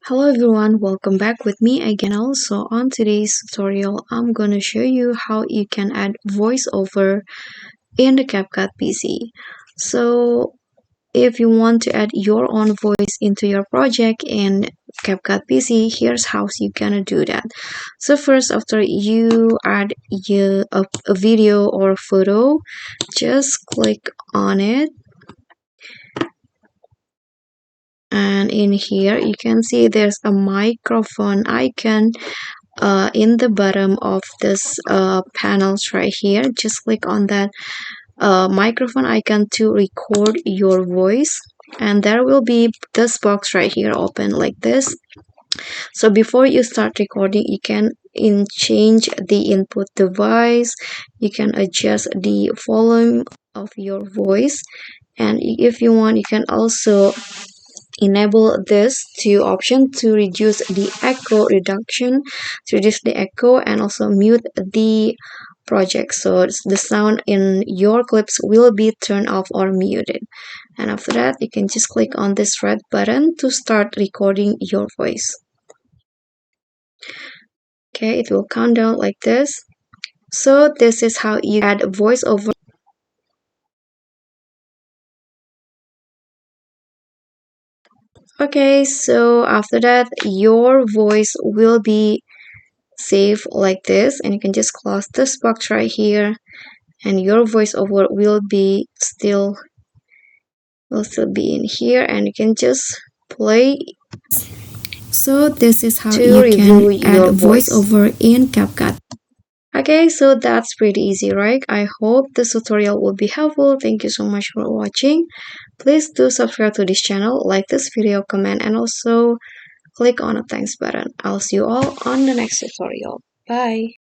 Hello everyone, welcome back with me again. Also on today's tutorial, I'm gonna show you how you can add voiceover in the CapCut PC. So if you want to add your own voice into your project in CapCut PC, here's how you gonna do that. So first, after you add a video or a photo, just click on it. And in here you can see there's a microphone icon in the bottom of this panels right here. Just click on that microphone icon to record your voice, and there will be this box right here open like this. So before you start recording, you can change the input device, you can adjust the volume of your voice, and if you want you can also enable this two option to reduce the echo reduction, to reduce the echo, and also mute the project so the sound in your clips will be turned off or muted. And after that you can just click on this red button to start recording your voice. Okay, it will count down like this. So this is how you add voiceover. Okay, so after that your voice will be save like this, and you can just close this box right here, and your voiceover will still be in here, and you can just play. So this is how you can add voiceover in CapCut. Okay, so that's pretty easy, right? I hope this tutorial will be helpful. Thank you so much for watching. Please do subscribe to this channel, like this video, comment, and also click on the thanks button. I'll see you all on the next tutorial. Bye.